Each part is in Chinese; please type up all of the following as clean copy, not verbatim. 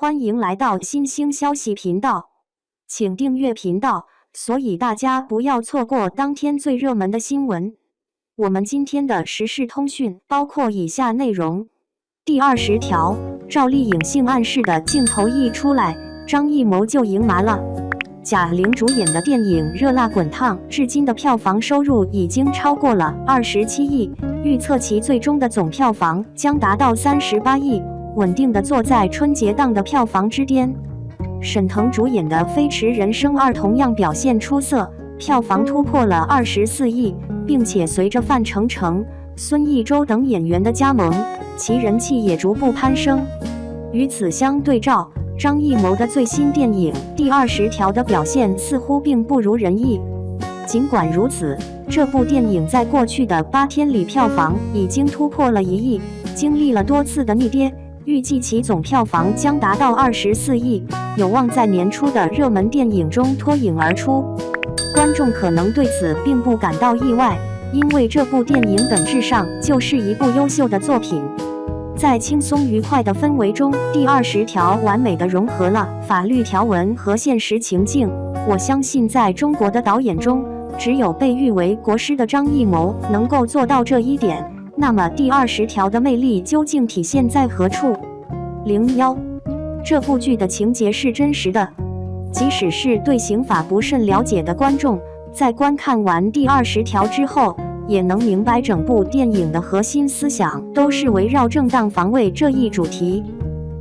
欢迎来到新兴消息频道，请订阅频道，所以大家不要错过当天最热门的新闻。我们今天的时事通讯包括以下内容：第20条，赵丽颖性暗示的镜头一出来，张艺谋就赢麻了。贾玲主演的电影《热辣滚烫》至今的票房收入已经超过了27亿，预测其最终的总票房将达到38亿，稳定地坐在春节档的票房之巅。沈腾主演的《飞驰人生2》同样表现出色，票房突破了24亿，并且随着范丞丞、孙艺洲等演员的加盟，其人气也逐步攀升。与此相对照，张艺谋的最新电影《第20条》的表现似乎并不如人意。尽管如此，这部电影在过去的8天里票房已经突破了1亿，经历了多次的逆跌，预计其总票房将达到24亿，有望在年初的热门电影中脱颖而出。观众可能对此并不感到意外，因为这部电影本质上就是一部优秀的作品。在轻松愉快的氛围中，第20条完美地融合了法律条文和现实情境。我相信在中国的导演中，只有被誉为国师的张艺谋能够做到这一点。那么第20条的魅力究竟体现在何处？01，这部剧的情节是真实的，即使是对刑法不甚了解的观众，在观看完第20条之后，也能明白整部电影的核心思想都是围绕正当防卫这一主题。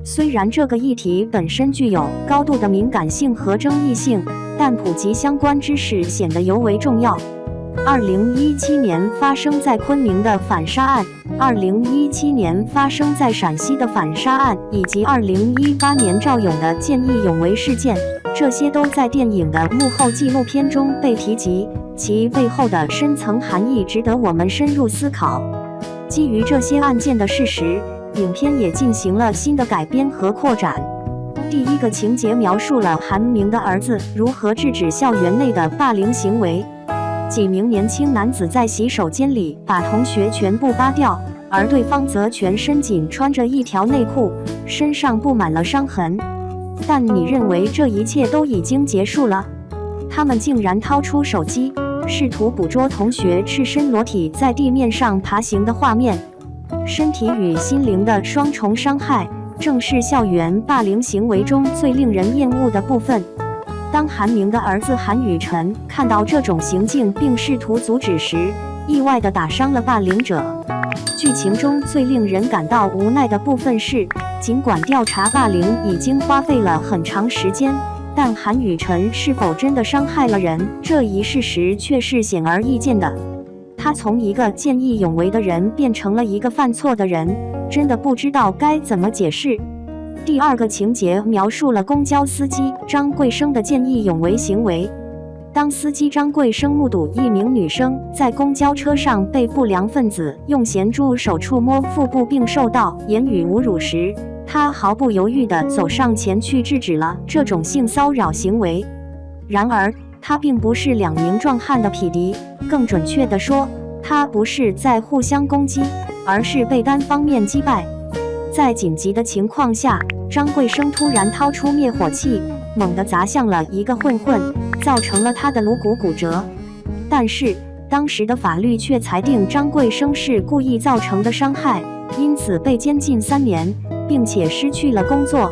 虽然这个议题本身具有高度的敏感性和争议性，但普及相关知识显得尤为重要。2017年发生在昆明的反杀案，2017年发生在陕西的反杀案，以及2018年赵勇的见义勇为事件，这些都在电影的幕后纪录片中被提及，其背后的深层含义值得我们深入思考。基于这些案件的事实，影片也进行了新的改编和扩展。第一个情节描述了韩明的儿子如何制止校园内的霸凌行为。几名年轻男子在洗手间里把同学全部扒掉，而对方则全身仅穿着一条内裤，身上布满了伤痕。但你认为这一切都已经结束了？他们竟然掏出手机，试图捕捉同学赤身裸体在地面上爬行的画面。身体与心灵的双重伤害，正是校园霸凌行为中最令人厌恶的部分。当韩明的儿子韩雨晨看到这种行径并试图阻止时，意外地打伤了霸凌者。剧情中最令人感到无奈的部分是，尽管调查霸凌已经花费了很长时间，但韩雨晨是否真的伤害了人，这一事实却是显而易见的。他从一个见义勇为的人变成了一个犯错的人，真的不知道该怎么解释。第二个情节描述了公交司机张桂生的见义勇为行为。当司机张桂生目睹一名女生在公交车上被不良分子用咸猪手触摸腹部并受到言语侮辱时，他毫不犹豫地走上前去制止了这种性骚扰行为。然而，他并不是2名壮汉的匹敌，更准确地说，他不是在互相攻击，而是被单方面击败。在紧急的情况下，张桂生突然掏出灭火器，猛地砸向了一个混混，造成了他的颅骨骨折。但是，当时的法律却裁定张桂生是故意造成的伤害，因此被监禁3年，并且失去了工作。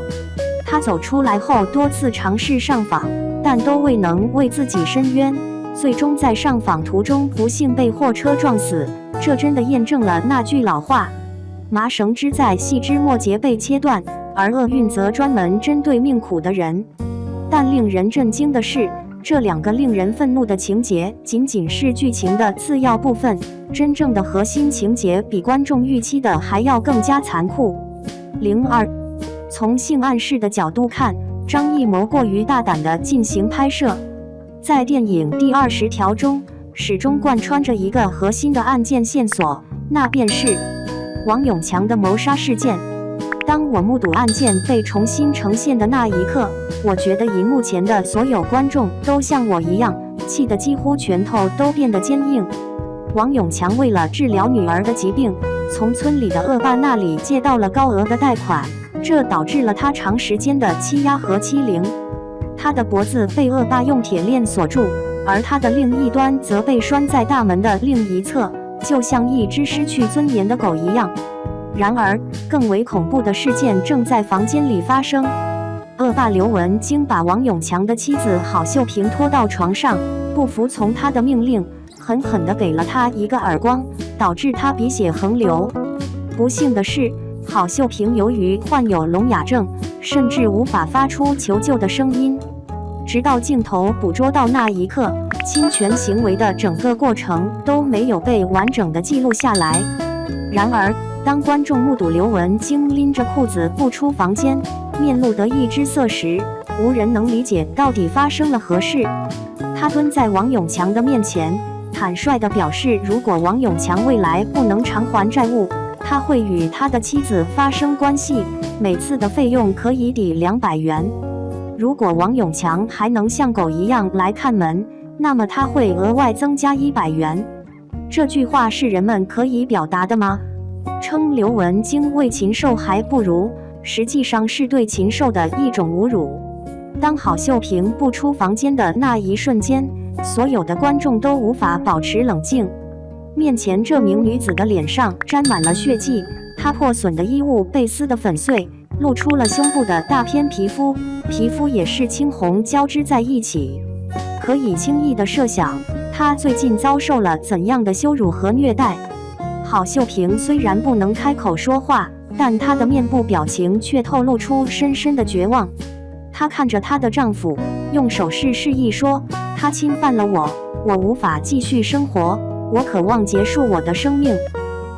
他走出来后多次尝试上访，但都未能为自己伸冤，最终在上访途中不幸被货车撞死。这真的验证了那句老话：麻绳织在细枝末节被切断，而厄运则专门针对命苦的人。但令人震惊的是，这2个令人愤怒的情节仅仅是剧情的次要部分，真正的核心情节比观众预期的还要更加残酷。02，从性暗示的角度看，张艺谋过于大胆地进行拍摄。在电影第20条中，始终贯穿着一个核心的案件线索，那便是王永强的谋杀事件。当我目睹案件被重新呈现的那一刻，我觉得荧幕前的所有观众都像我一样，气得几乎拳头都变得坚硬。王永强为了治疗女儿的疾病，从村里的恶霸那里借到了高额的贷款，这导致了他长时间的欺压和欺凌。他的脖子被恶霸用铁链锁住，而他的另一端则被拴在大门的另一侧，就像一只失去尊严的狗一样。然而，更为恐怖的事件正在房间里发生。恶霸刘文京把王永强的妻子郝秀萍拖到床上，不服从他的命令，狠狠地给了他一个耳光，导致他鼻血横流。不幸的是，郝秀萍由于患有聋哑症，甚至无法发出求救的声音。直到镜头捕捉到那一刻，侵权行为的整个过程都没有被完整的记录下来。然而，当观众目睹刘文京拎着裤子步出房间，面露得意之色时，无人能理解到底发生了何事。他蹲在王永强的面前，坦率地表示，如果王永强未来不能偿还债务，他会与他的妻子发生关系，每次的费用可以抵200元。如果王永强还能像狗一样来看门，那么他会额外增加100元。这句话是人们可以表达的吗？称刘文京为禽兽还不如，实际上是对禽兽的一种侮辱。当郝秀萍步出房间的那一瞬间，所有的观众都无法保持冷静。面前这名女子的脸上沾满了血迹，她破损的衣物被撕得粉碎，露出了胸部的大片皮肤，皮肤也是青红交织在一起。可以轻易地设想，她最近遭受了怎样的羞辱和虐待。郝秀萍虽然不能开口说话，但她的面部表情却透露出深深的绝望。她看着她的丈夫，用手势示意说：“他侵犯了我，我无法继续生活，我渴望结束我的生命。”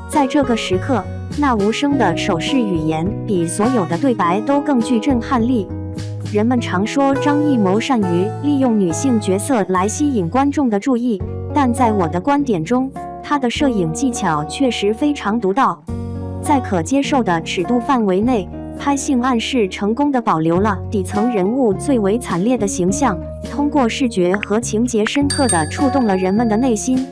在这个时刻，那无声的手势语言比所有的对白都更具震撼力。人们常说张艺谋善于利用女性角色来吸引观众的注意，但在我的观点中，他的摄影技巧确实非常独到。在可接受的尺度范围内，拍性暗示成功地保留了底层人物最为惨烈的形象，通过视觉和情节深刻地触动了人们的内心。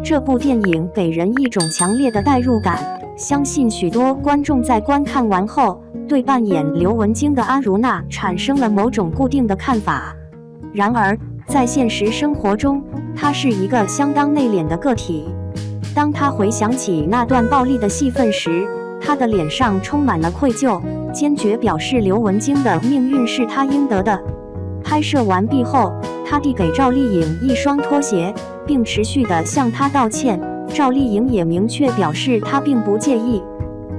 这部电影给人一种强烈的代入感，相信许多观众在观看完后，对扮演刘文京的阿如那产生了某种固定的看法。然而，在现实生活中，他是一个相当内敛的个体。当他回想起那段暴力的戏份时，他的脸上充满了愧疚，坚决表示刘文京的命运是他应得的。拍摄完毕后，他递给赵丽颖一双拖鞋，并持续地向她道歉。赵丽颖也明确表示她并不介意。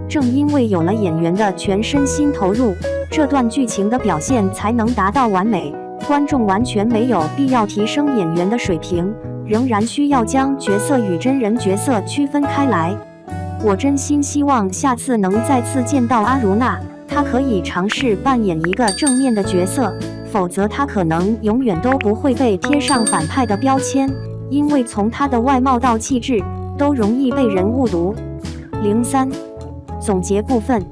正因为有了演员的全身心投入，这段剧情的表现才能达到完美。观众完全没有必要提升演员的水平，仍然需要将角色与真人角色区分开来。我真心希望下次能再次见到阿如那，她可以尝试扮演一个正面的角色，否则她可能永远都不会被贴上反派的标签，因为从她的外貌到气质，都容易被人误读。03总结部分。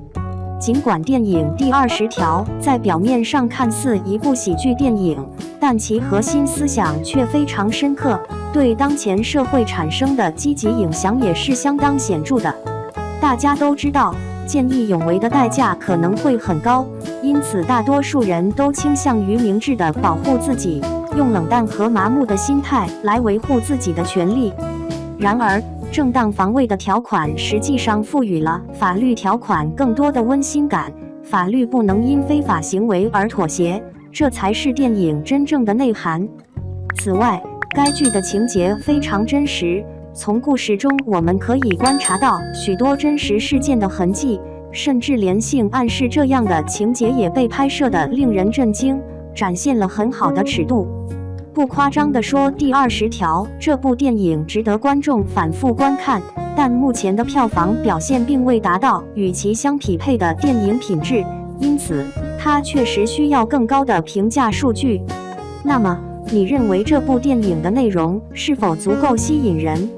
尽管电影第20条在表面上看似一部喜剧电影，但其核心思想却非常深刻，对当前社会产生的积极影响也是相当显著的。大家都知道，见义勇为的代价可能会很高，因此大多数人都倾向于明智地保护自己，用冷淡和麻木的心态来维护自己的权利。然而，正当防卫的条款实际上赋予了法律条款更多的温馨感，法律不能因非法行为而妥协，这才是电影真正的内涵。此外，该剧的情节非常真实，从故事中我们可以观察到许多真实事件的痕迹，甚至连性暗示这样的情节也被拍摄得令人震惊，展现了很好的尺度。不夸张地说，第20条这部电影值得观众反复观看，但目前的票房表现并未达到与其相匹配的电影品质，因此它确实需要更高的评价数据。那么，你认为这部电影的内容是否足够吸引人？